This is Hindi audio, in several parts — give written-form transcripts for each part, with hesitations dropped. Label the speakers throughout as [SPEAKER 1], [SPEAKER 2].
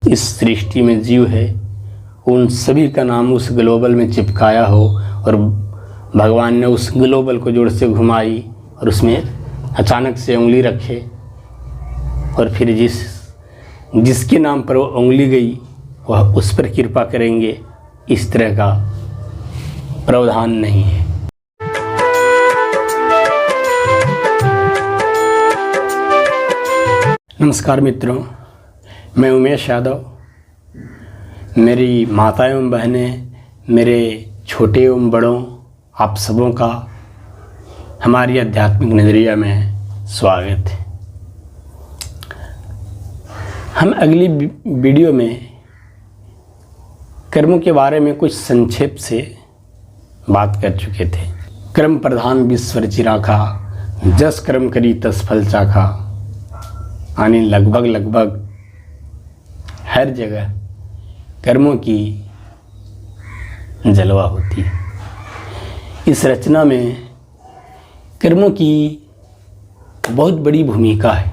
[SPEAKER 1] इस सृष्टि में जीव है, उन सभी का नाम उस ग्लोबल में चिपकाया हो और भगवान ने उस ग्लोबल को जोर से घुमाई और उसमें अचानक से उंगली रखे और फिर जिसके नाम पर वो उंगली गई वह उस पर कृपा करेंगे, इस तरह का प्रावधान नहीं है। नमस्कार मित्रों, मैं उमेश यादव। मेरी माताएं एवं बहनें, मेरे छोटे एवं बड़ों, आप सबों का हमारी आध्यात्मिक नज़रिया में स्वागत है। हम अगली वीडियो में कर्मों के बारे में कुछ संक्षेप से बात कर चुके थे। कर्म प्रधान विश्व चिराखा, जस कर्म करी तस फल चाखा, यानी लगभग हर जगह कर्मों की जलवा होती है। इस रचना में कर्मों की बहुत बड़ी भूमिका है।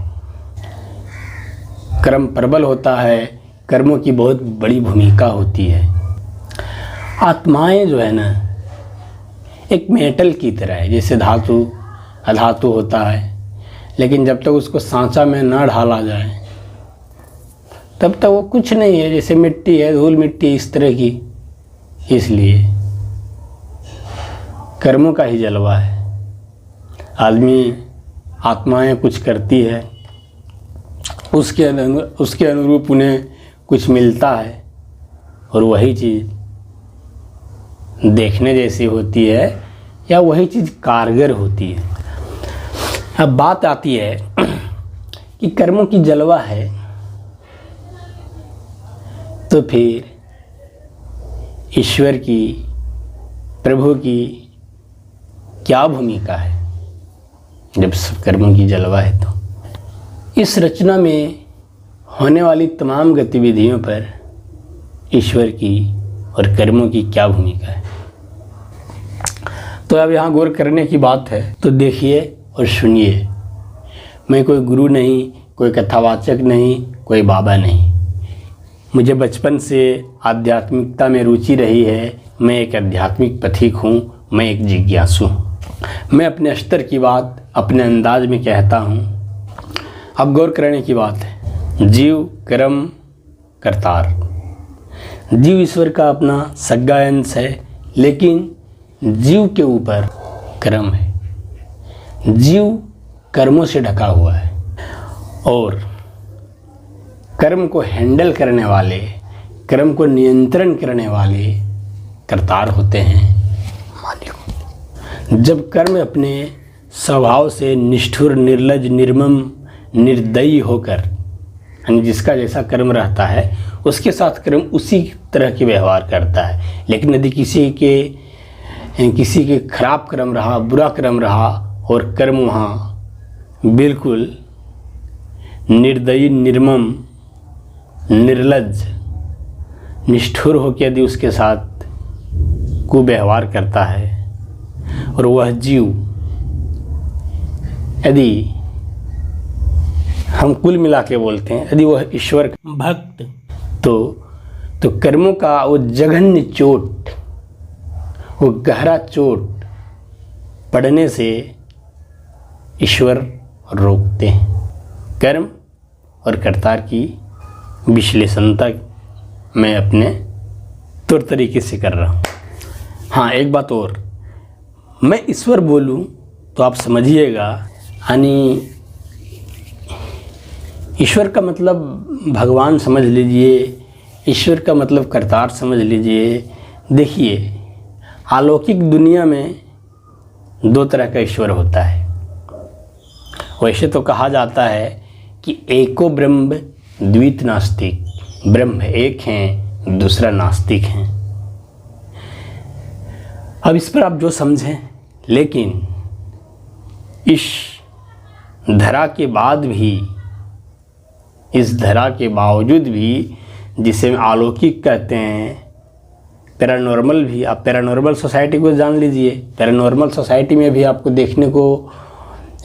[SPEAKER 1] कर्म प्रबल होता है, कर्मों की बहुत बड़ी भूमिका होती है। आत्माएं जो है ना, एक मेटल की तरह है, जैसे धातु अधातु होता है, लेकिन जब तक उसको सांचा में ना ढाला जाए तब तक वो कुछ नहीं है। जैसे मिट्टी है, धूल मिट्टी इस तरह की। इसलिए कर्मों का ही जलवा है। आत्माएं कुछ करती है, उसके अनुरूप उन्हें कुछ मिलता है और वही चीज़ देखने जैसी होती है या वही चीज़ कारगर होती है। अब बात आती है कि कर्मों की जलवा है तो फिर ईश्वर की, प्रभु की क्या भूमिका है जब सब कर्मों की जलवा है। तो इस रचना में होने वाली तमाम गतिविधियों पर ईश्वर की और कर्मों की क्या भूमिका है, तो अब यहाँ गौर करने की बात है। तो देखिए और सुनिए। मैं कोई गुरु नहीं, कोई कथावाचक नहीं, कोई बाबा नहीं। मुझे बचपन से आध्यात्मिकता में रुचि रही है। मैं एक आध्यात्मिक पथिक हूँ, मैं एक जिज्ञासु हूँ। मैं अपने स्तर की बात अपने अंदाज में कहता हूँ। अब गौर करने की बात है। जीव, कर्म, करतार। जीव ईश्वर का अपना सगा अंश है, लेकिन जीव के ऊपर कर्म है। जीव कर्मों से ढका हुआ है और कर्म को हैंडल करने वाले, कर्म को नियंत्रण करने वाले करतार होते हैं मालिक। जब कर्म अपने स्वभाव से निष्ठुर, निर्लज, निर्मम, निर्दयी होकर, यानी जिसका जैसा कर्म रहता है उसके साथ कर्म उसी तरह के व्यवहार करता है। लेकिन यदि किसी के खराब कर्म रहा, बुरा कर्म रहा और कर्म वहाँ बिल्कुल निर्दयी, निर्मम, निर्लज, निष्ठुर होकर यदि उसके साथ कुव्यवहार करता है और वह जीव, यदि हम कुल मिला के बोलते हैं, यदि वह ईश्वर का भक्त, तो कर्मों का वो जघन्य चोट, वो गहरा चोट पड़ने से ईश्वर रोकते हैं। कर्म और करतार की विश्लेषणता मैं अपने तौर तरीके से कर रहा हूँ। हाँ, एक बात और, मैं ईश्वर बोलूँ तो आप समझिएगा, यानी ईश्वर का मतलब भगवान समझ लीजिए, ईश्वर का मतलब करतार समझ लीजिए। देखिए, अलौकिक दुनिया में दो तरह का ईश्वर होता है। वैसे तो कहा जाता है कि एको ब्रह्म द्वित नास्तिक, ब्रह्म एक हैं, दूसरा नास्तिक हैं। अब इस पर आप जो समझें, लेकिन इस धरा के बाद भी, इस धरा के बावजूद भी, जिसे अलौकिक कहते हैं, पैरानॉर्मल भी, आप पैरानॉर्मल सोसाइटी को जान लीजिए। पैरानॉर्मल सोसाइटी में भी आपको देखने को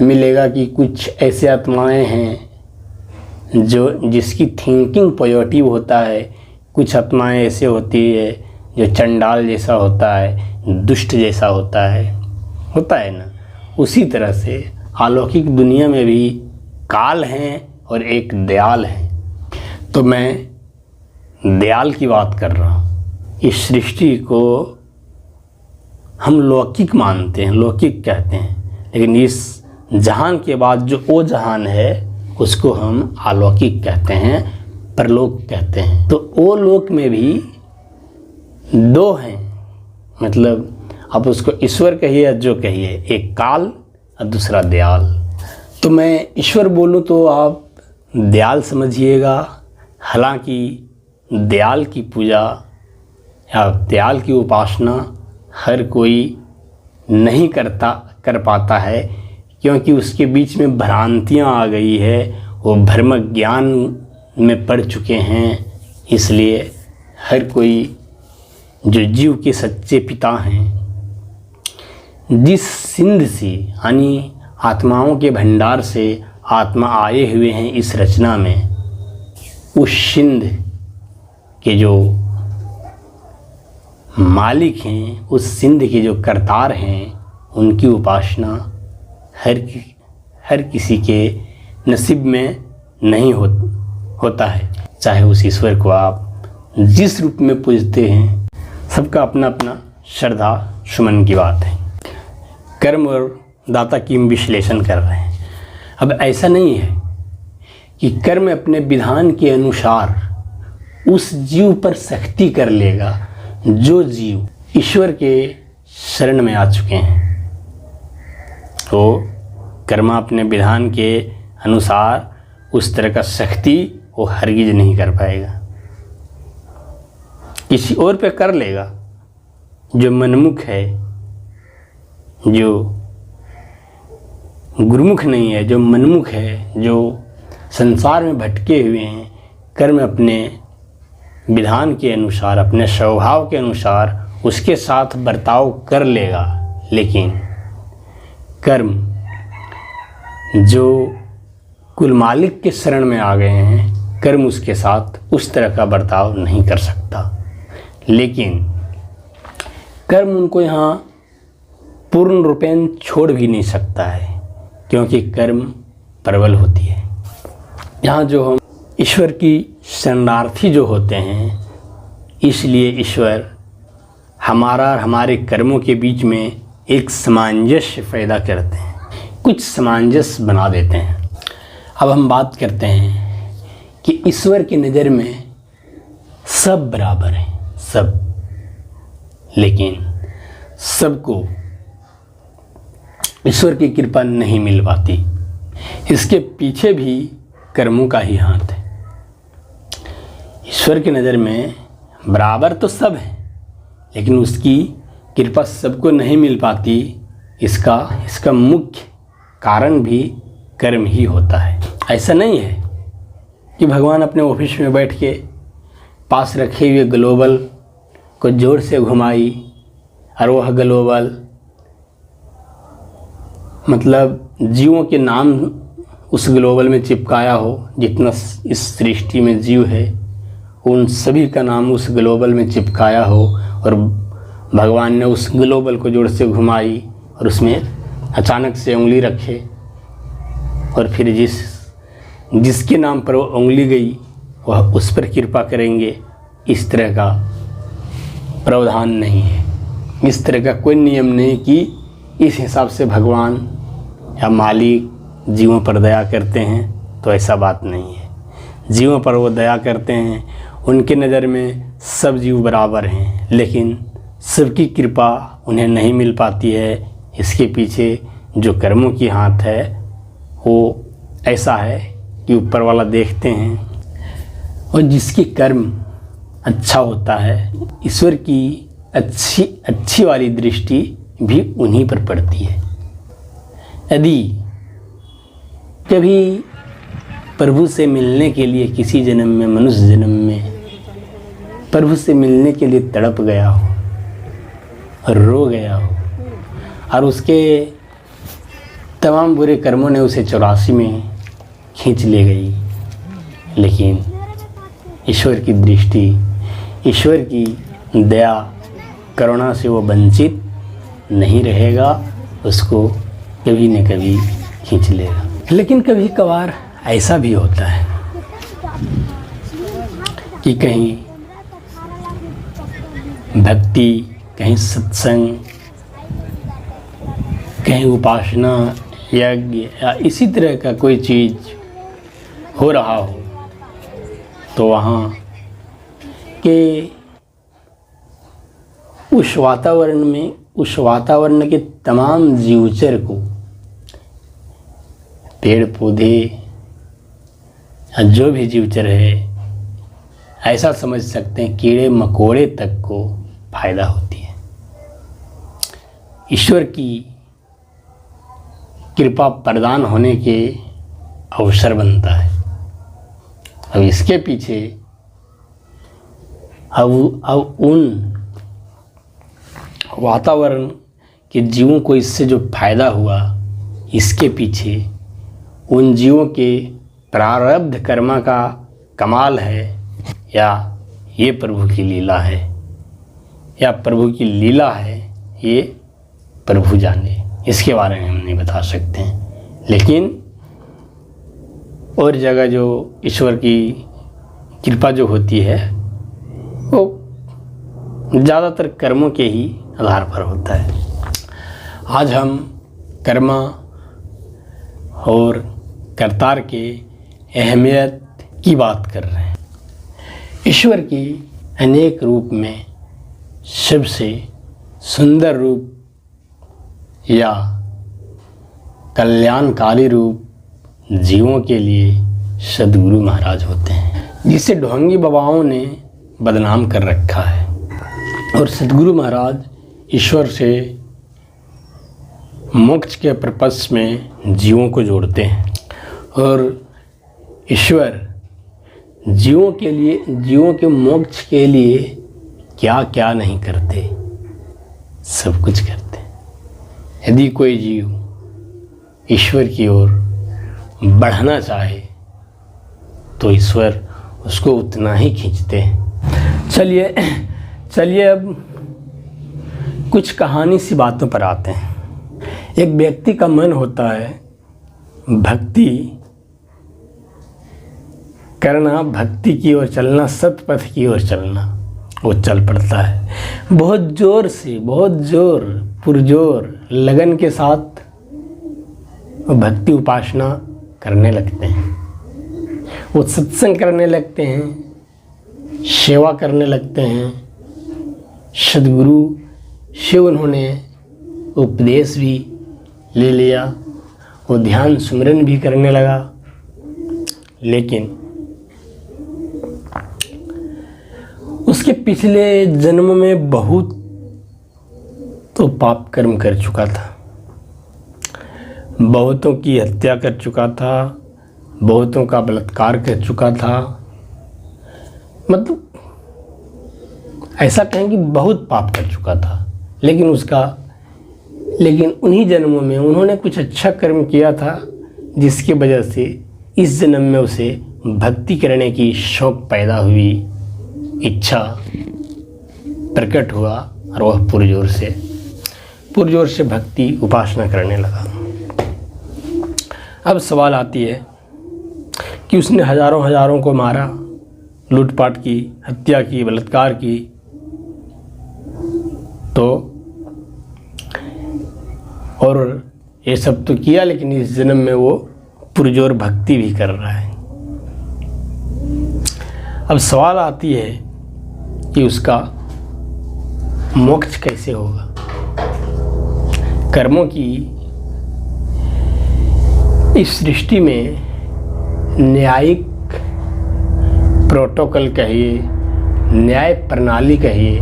[SPEAKER 1] मिलेगा कि कुछ ऐसे आत्माएं हैं जिसकी थिंकिंग पॉजिटिव होता है। कुछ आत्माएं ऐसे होती है जो चंडाल जैसा होता है, दुष्ट जैसा होता है ना। उसी तरह से अलौकिक दुनिया में भी काल हैं और एक दयाल है। तो मैं दयाल की बात कर रहा हूँ। इस सृष्टि को हम लौकिक मानते हैं, लौकिक कहते हैं, लेकिन इस जहान के बाद जो वो जहान है उसको हम अलौकिक कहते हैं, परलोक कहते हैं। तो वो लोक में भी दो हैं, मतलब आप उसको ईश्वर कहिए या जो कहिए, एक काल और दूसरा दयाल। तो मैं ईश्वर बोलूँ तो आप दयाल समझिएगा। हालांकि दयाल की पूजा या दयाल की उपासना हर कोई नहीं कर पाता है, क्योंकि उसके बीच में भ्रांतियाँ आ गई है, वो भ्रम ज्ञान में पड़ चुके हैं। इसलिए हर कोई जो जीव के सच्चे पिता हैं, जिस सिंध से यानी आत्माओं के भंडार से आत्मा आए हुए हैं इस रचना में, उस सिंध के जो मालिक हैं, उस सिंध के जो करतार हैं, उनकी उपासना हर किसी के नसीब में नहीं होता है। चाहे उस ईश्वर को आप जिस रूप में पूजते हैं, सबका अपना अपना श्रद्धा सुमन की बात है। कर्म और दाता की हम विश्लेषण कर रहे हैं। अब ऐसा नहीं है कि कर्म अपने विधान के अनुसार उस जीव पर सख्ती कर लेगा जो जीव ईश्वर के शरण में आ चुके हैं। तो कर्म अपने विधान के अनुसार उस तरह का सख्ती वो हरगिज नहीं कर पाएगा, किसी और पे कर लेगा। जो मनमुख है, जो गुरुमुख नहीं है, जो मनमुख है, जो संसार में भटके हुए हैं, कर्म अपने विधान के अनुसार, अपने स्वभाव के अनुसार उसके साथ बर्ताव कर लेगा। लेकिन कर्म जो कुल मालिक के शरण में आ गए हैं, कर्म उसके साथ उस तरह का बर्ताव नहीं कर सकता। लेकिन कर्म उनको यहाँ पूर्ण रूपेण छोड़ भी नहीं सकता है, क्योंकि कर्म प्रबल होती है। यहाँ जो हम ईश्वर की शरणार्थी जो होते हैं, इसलिए ईश्वर हमारा और हमारे कर्मों के बीच में एक सामंजस्य पैदा करते हैं, कुछ सामंजस्य बना देते हैं। अब हम बात करते हैं कि ईश्वर की नज़र में सब बराबर हैं, सब, लेकिन सबको ईश्वर की कृपा नहीं मिल पाती। इसके पीछे भी कर्मों का ही हाथ है। ईश्वर की नज़र में बराबर तो सब है, लेकिन उसकी कृपा सबको नहीं मिल पाती। इसका मुख्य कारण भी कर्म ही होता है। ऐसा नहीं है कि भगवान अपने ऑफिस में बैठ के पास रखे हुए ग्लोबल को जोर से घुमाई और वह ग्लोबल मतलब जीवों के नाम उस ग्लोबल में चिपकाया हो। जितना इस सृष्टि में जीव है, उन सभी का नाम उस ग्लोबल में चिपकाया हो, और भगवान ने उस ग्लोबल को जोर से घुमाई और उसमें अचानक से उंगली रखे, और फिर जिसके नाम पर वो उंगली गई वह उस पर कृपा करेंगे। इस तरह का प्रावधान नहीं है, इस तरह का कोई नियम नहीं कि इस हिसाब से भगवान या मालिक जीवों पर दया करते हैं। तो ऐसा बात नहीं है। जीवों पर वो दया करते हैं, उनके नज़र में सब जीव बराबर हैं, लेकिन सबकी कृपा उन्हें नहीं मिल पाती है। इसके पीछे जो कर्मों की हाथ है वो ऐसा है कि ऊपर वाला देखते हैं, और जिसकी कर्म अच्छा होता है, ईश्वर की अच्छी वाली दृष्टि भी उन्हीं पर पड़ती है। यदि कभी प्रभु से मिलने के लिए किसी जन्म में, मनुष्य जन्म में प्रभु से मिलने के लिए तड़प गया हो और रो गया हो, और उसके तमाम बुरे कर्मों ने उसे 84 में खींच ले गई, लेकिन ईश्वर की दृष्टि, ईश्वर की दया करुणा से वो वंचित नहीं रहेगा, उसको कभी न कभी खींच लेगा। लेकिन कभी कभार ऐसा भी होता है कि कहीं भक्ति, कहीं सत्संग, कहीं उपासना, यज्ञ या इसी तरह का कोई चीज़ हो रहा हो तो वहाँ के उस वातावरण में, उस वातावरण के तमाम जीवचर को, पेड़ पौधे या जो भी जीवचर है, ऐसा समझ सकते हैं कीड़े मकोड़े तक को फायदा होती है। ईश्वर की कृपा प्रदान होने के अवसर बनता है। अब इसके पीछे अब उन वातावरण के जीवों को इससे जो फायदा हुआ, इसके पीछे उन जीवों के प्रारब्ध कर्मा का कमाल है या ये प्रभु की लीला है, या प्रभु की लीला है, ये प्रभु जाने। इसके बारे में हम नहीं बता सकते हैं। लेकिन और जगह जो ईश्वर की कृपा जो होती है वो ज़्यादातर कर्मों के ही आधार पर होता है। आज हम कर्मा और करतार के अहमियत की बात कर रहे हैं। ईश्वर की अनेक रूप में सबसे सुंदर रूप या कल्याणकारी रूप जीवों के लिए सद्गुरु महाराज होते हैं, जिसे ढोंगी बाबाओं ने बदनाम कर रखा है। और सद्गुरु महाराज ईश्वर से मोक्ष के पर्पस में जीवों को जोड़ते हैं, और ईश्वर जीवों के लिए, जीवों के मोक्ष के लिए क्या क्या नहीं करते, सब कुछ करते। यदि कोई जीव ईश्वर की ओर बढ़ना चाहे तो ईश्वर उसको उतना ही खींचते हैं। चलिए अब कुछ कहानी सी बातों पर आते हैं। एक व्यक्ति का मन होता है भक्ति करना, भक्ति की ओर चलना, सतपथ की ओर चलना। वो चल पड़ता है बहुत ज़ोर से, बहुत ज़ोर पुरजोर लगन के साथ वो भक्ति उपासना करने लगते हैं, वो सत्संग करने लगते हैं, सेवा करने लगते हैं। सद्गुरु से उन्होंने उपदेश भी ले लिया, वो ध्यान सुमिरन भी करने लगा। लेकिन उसके पिछले जन्म में बहुत तो पाप कर्म कर चुका था, बहुतों की हत्या कर चुका था, बहुतों का बलात्कार कर चुका था। मतलब ऐसा कहें कि बहुत पाप कर चुका था। लेकिन उन्हीं जन्मों में उन्होंने कुछ अच्छा कर्म किया था, जिसकी वजह से इस जन्म में उसे भक्ति करने की शौक पैदा हुई, इच्छा प्रकट हुआ, और वह पुरजोर से भक्ति उपासना करने लगा। अब सवाल आती है कि उसने हजारों को मारा, लूटपाट की, हत्या की, बलात्कार की, तो और ये सब तो किया, लेकिन इस जन्म में वो पुरजोर भक्ति भी कर रहा है। अब सवाल आती है कि उसका मोक्ष कैसे होगा। कर्मों की इस सृष्टि में न्यायिक प्रोटोकॉल कहिए, न्याय प्रणाली कहिए,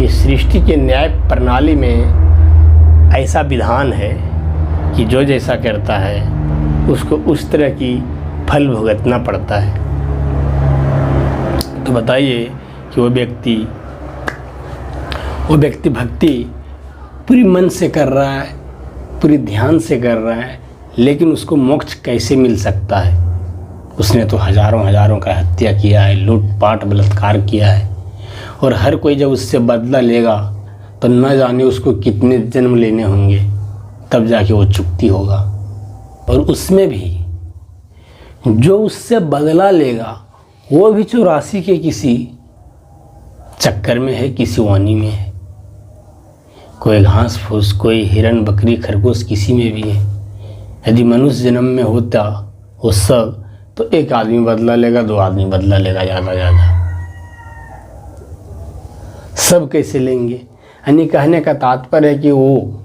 [SPEAKER 1] इस सृष्टि के न्याय प्रणाली में ऐसा विधान है कि जो जैसा करता है उसको उस तरह की फल भुगतना पड़ता है। तो बताइए कि वो व्यक्ति भक्ति पूरी मन से कर रहा है, पूरी ध्यान से कर रहा है, लेकिन उसको मोक्ष कैसे मिल सकता है? उसने तो हजारों हजारों का हत्या किया है, लूटपाट बलात्कार किया है, और हर कोई जब उससे बदला लेगा तो न जाने उसको कितने जन्म लेने होंगे, तब जाके वो चुकती होगा। और उसमें भी जो उससे बदला लेगा वो भी 84 के किसी चक्कर में है, किसी वानी में है। कोई घास फूस, कोई हिरन बकरी खरगोश किसी में भी है। यदि मनुष्य जन्म में होता वो सब, तो एक आदमी बदला लेगा, 2 आदमी बदला लेगा, ज़्यादा सब कैसे लेंगे। यानी कहने का तात्पर्य है कि वो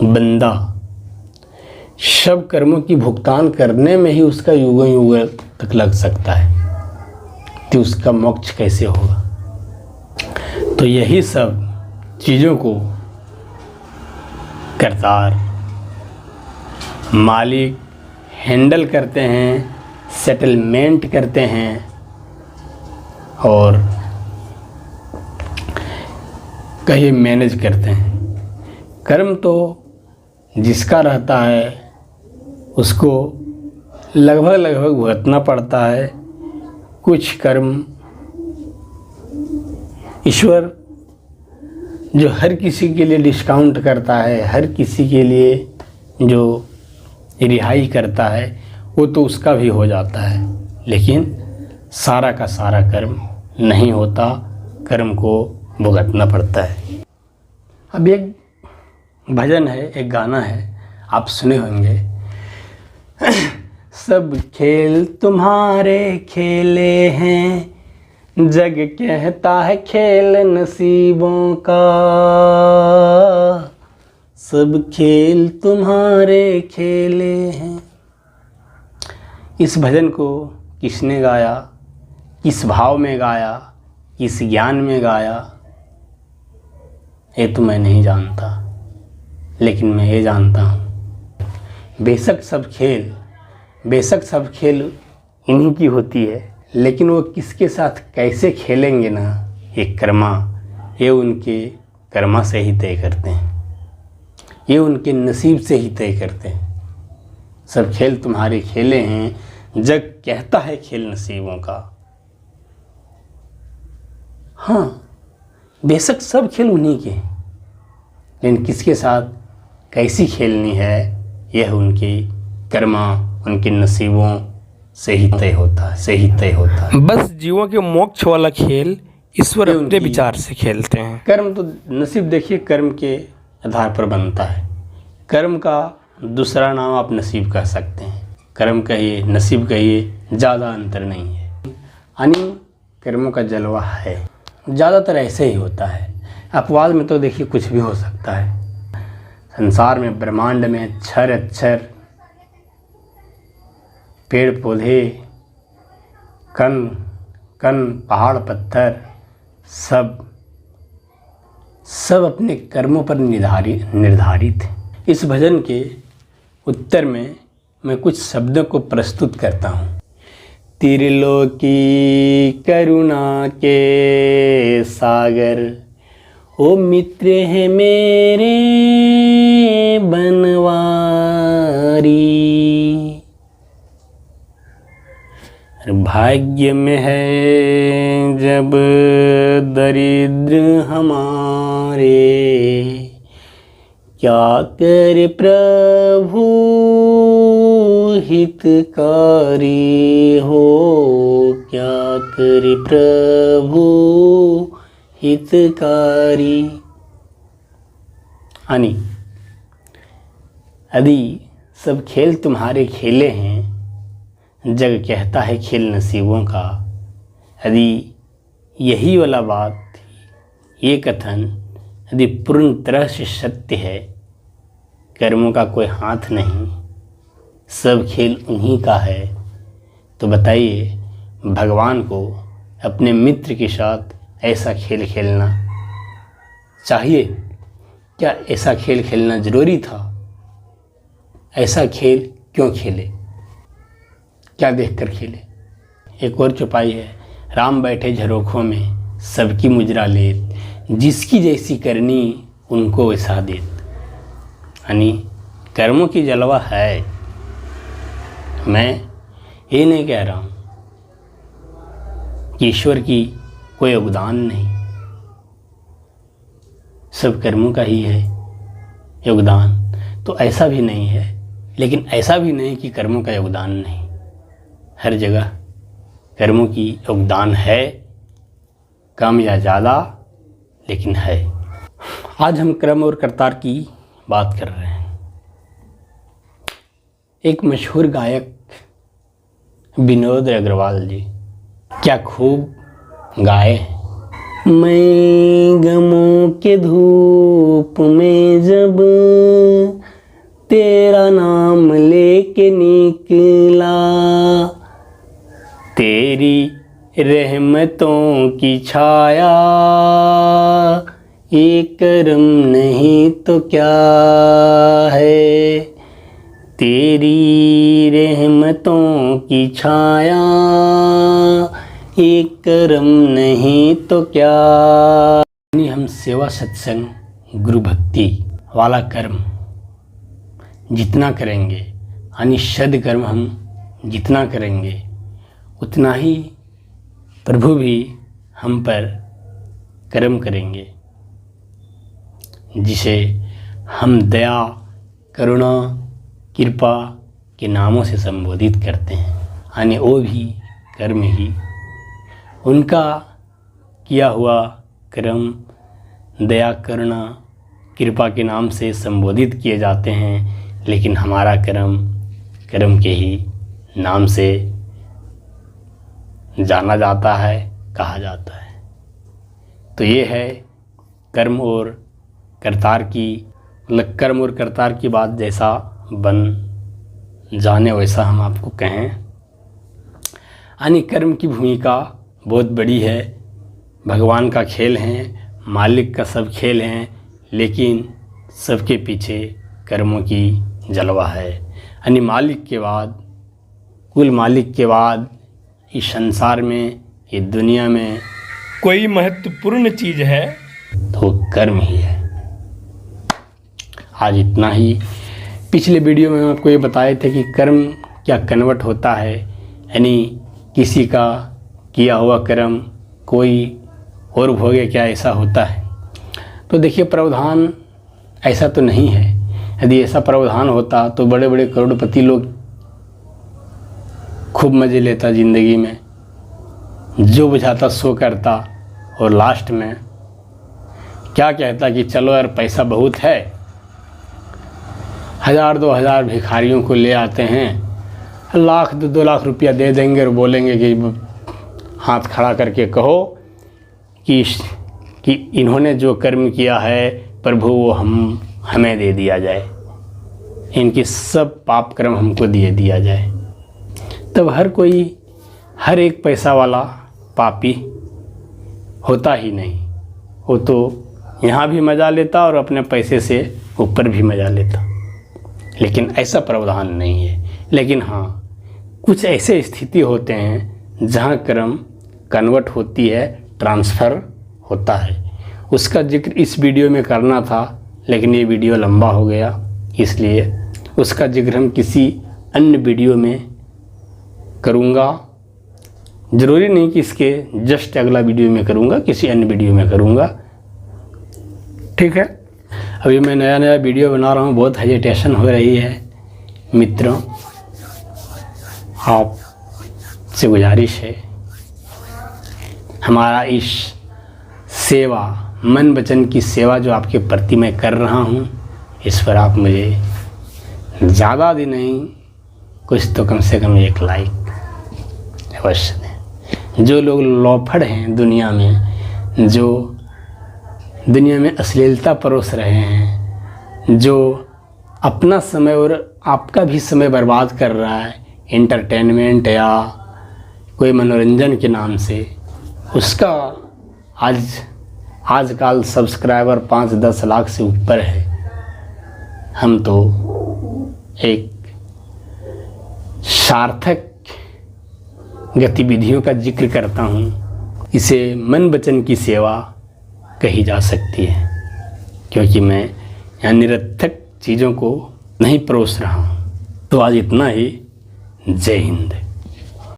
[SPEAKER 1] बंदा सब कर्मों की भुगतान करने में ही उसका युगों तक लग सकता है, तो उसका मोक्ष कैसे होगा। तो यही सब चीज़ों को करतार मालिक हैंडल करते हैं, सेटलमेंट करते हैं, और कहीं मैनेज करते हैं। कर्म तो जिसका रहता है उसको लगभग भुगतना पड़ता है। कुछ कर्म ईश्वर जो हर किसी के लिए डिस्काउंट करता है, हर किसी के लिए जो रिहाई करता है, वो तो उसका भी हो जाता है, लेकिन सारा का सारा कर्म नहीं होता, कर्म को भुगतना पड़ता है। अब एक भजन है, एक गाना है, आप सुने होंगे। सब खेल तुम्हारे खेले हैं, जग कहता है खेल नसीबों का। सब खेल तुम्हारे खेले हैं। इस भजन को किसने गाया, किस भाव में गाया, किस ज्ञान में गाया, ये तो मैं नहीं जानता, लेकिन मैं ये जानता हूँ बेशक सब खेल इन्हीं की होती है, लेकिन वो किसके साथ कैसे खेलेंगे ना, ये कर्मा, ये उनके कर्मा से ही तय करते हैं, ये उनके नसीब से ही तय करते हैं। सब खेल तुम्हारे खेले हैं, जग कहता है खेल नसीबों का। हाँ, बेशक सब खेल उन्हीं के हैं, लेकिन किसके साथ कैसी खेलनी है, यह उनकी कर्मा, उनके नसीबों से ही तय होता है,
[SPEAKER 2] बस जीवों के मोक्ष वाला खेल ईश्वर अपने विचार से खेलते हैं।
[SPEAKER 1] कर्म तो नसीब देखिए, कर्म के आधार पर बनता है। कर्म का दूसरा नाम आप नसीब कह सकते हैं। कर्म कहिए, नसीब कहिए, ज़्यादा अंतर नहीं है। यानी कर्मों का जलवा है, ज़्यादातर ऐसे ही होता है। अपवाद में तो देखिए कुछ भी हो सकता है। संसार में, ब्रह्मांड में अक्षर अक्षर, पेड़ पौधे, कण कण, पहाड़ पत्थर, सब अपने कर्मों पर निर्धारित है। इस भजन के उत्तर में मैं कुछ शब्दों को प्रस्तुत करता हूँ। त्रिलोकी करुणा के सागर, ओ मित्र है मेरे बनवारी। भाग्य में है जब दरिद्र हमारे, क्या करे प्रभु हितकारी हो, क्या करे प्रभु हितकारी। यानी यदि सब खेल तुम्हारे खेले हैं, जग कहता है खेल नसीबों का। यदि यही वाला बात, ये कथन यदि पूर्ण तरह से सत्य है, कर्मों का कोई हाथ नहीं, सब खेल उन्हीं का है, तो बताइए भगवान को अपने मित्र के साथ ऐसा खेल खेलना चाहिए क्या? ऐसा खेल खेलना ज़रूरी था? ऐसा खेल क्यों खेले? क्या देखकर खेले? एक और चौपाई है, राम बैठे झरोखों में सबकी मुजरा लेत, जिसकी जैसी करनी उनको वैसा देत। यानी कर्मों की जलवा है। मैं ये नहीं कह रहा हूँ कि ईश्वर की कोई योगदान नहीं, सब कर्मों का ही है योगदान, तो ऐसा भी नहीं है। लेकिन ऐसा भी नहीं कि कर्मों का योगदान नहीं, हर जगह कर्मों की योगदान है, कम या ज़्यादा, लेकिन है। आज हम कर्म और करतार की बात कर रहे हैं। एक मशहूर गायक विनोद अग्रवाल जी क्या खूब गाए। मैं गमों के धूप में जब तेरा नाम लेके निकला, तेरी रहमतों की छाया, ये करम नहीं तो क्या है, तेरी रहमतों की छाया, ये करम नहीं तो क्या। हम सेवा, सत्संग, गुरु भक्ति वाला कर्म जितना करेंगे, यानी सद्कर्म हम जितना करेंगे, उतना ही प्रभु भी हम पर कर्म करेंगे, जिसे हम दया, करुणा, कृपा के नामों से संबोधित करते हैं। यानी वो भी कर्म ही, उनका किया हुआ कर्म दया, करुणा, कृपा के नाम से संबोधित किए जाते हैं, लेकिन हमारा कर्म के ही नाम से जाना जाता है, कहा जाता है। तो ये है कर्म और करतार की, मतलब कर्म और करतार की बात जैसा बन जाने वैसा हम आपको कहें। यानी कर्म की भूमिका बहुत बड़ी है, भगवान का खेल है, मालिक का सब खेल हैं, लेकिन सबके पीछे कर्मों की जलवा है। यानी मालिक के बाद, कुल मालिक के बाद इस संसार में, ये दुनिया में
[SPEAKER 2] कोई महत्वपूर्ण चीज़ है
[SPEAKER 1] तो कर्म ही है। आज इतना ही। पिछले वीडियो में हम आपको ये बताए थे कि कर्म क्या कन्वर्ट होता है, यानी किसी का किया हुआ कर्म कोई और भोगे, क्या ऐसा होता है? तो देखिए, प्रावधान ऐसा तो नहीं है। यदि ऐसा प्रावधान होता तो बड़े बड़े करोड़पति लोग खूब मज़े लेता ज़िंदगी में, जो बुझाता सो करता, और लास्ट में क्या कहता कि चलो यार पैसा बहुत है, 1000-2000 भिखारियों को ले आते हैं, 1-2 लाख रुपया दे देंगे और बोलेंगे कि हाथ खड़ा करके कहो कि इन्होंने जो कर्म किया है प्रभु वो हमें दे दिया जाए, इनकी सब पाप कर्म हमको दिया जाए। तब हर एक पैसा वाला पापी होता ही नहीं, वो तो यहाँ भी मज़ा लेता और अपने पैसे से ऊपर भी मज़ा लेता। लेकिन ऐसा प्रावधान नहीं है। लेकिन हाँ, कुछ ऐसे स्थिति होते हैं जहाँ कर्म कन्वर्ट होती है, ट्रांसफ़र होता है। उसका जिक्र इस वीडियो में करना था, लेकिन ये वीडियो लंबा हो गया, इसलिए उसका जिक्र हम किसी अन्य वीडियो में करूँगा। ज़रूरी नहीं कि इसके जस्ट अगला वीडियो में करूँगा, किसी अन्य वीडियो में करूँगा, ठीक है। अभी मैं नया वीडियो बना रहा हूँ, बहुत हेजिटेशन हो रही है। मित्रों, आपसे गुजारिश है, हमारा इस सेवा, मन वचन की सेवा जो आपके प्रति मैं कर रहा हूँ, इस पर आप मुझे ज़्यादा भी नहीं, कुछ तो कम से कम 1 लाइक अवश्य दें। जो लोग लौफड़ हैं दुनिया में, जो दुनिया में अश्लीलता परोस रहे हैं, जो अपना समय और आपका भी समय बर्बाद कर रहा है एंटरटेनमेंट या कोई मनोरंजन के नाम से, उसका आजकल सब्सक्राइबर 5-10 लाख से ऊपर है। हम तो एक सार्थक गतिविधियों का जिक्र करता हूँ, इसे मन वचन की सेवा कही जा सकती है, क्योंकि मैं यहाँ निरर्थक चीज़ों को नहीं परोस रहा हूँ। तो आज इतना ही। जय हिंद।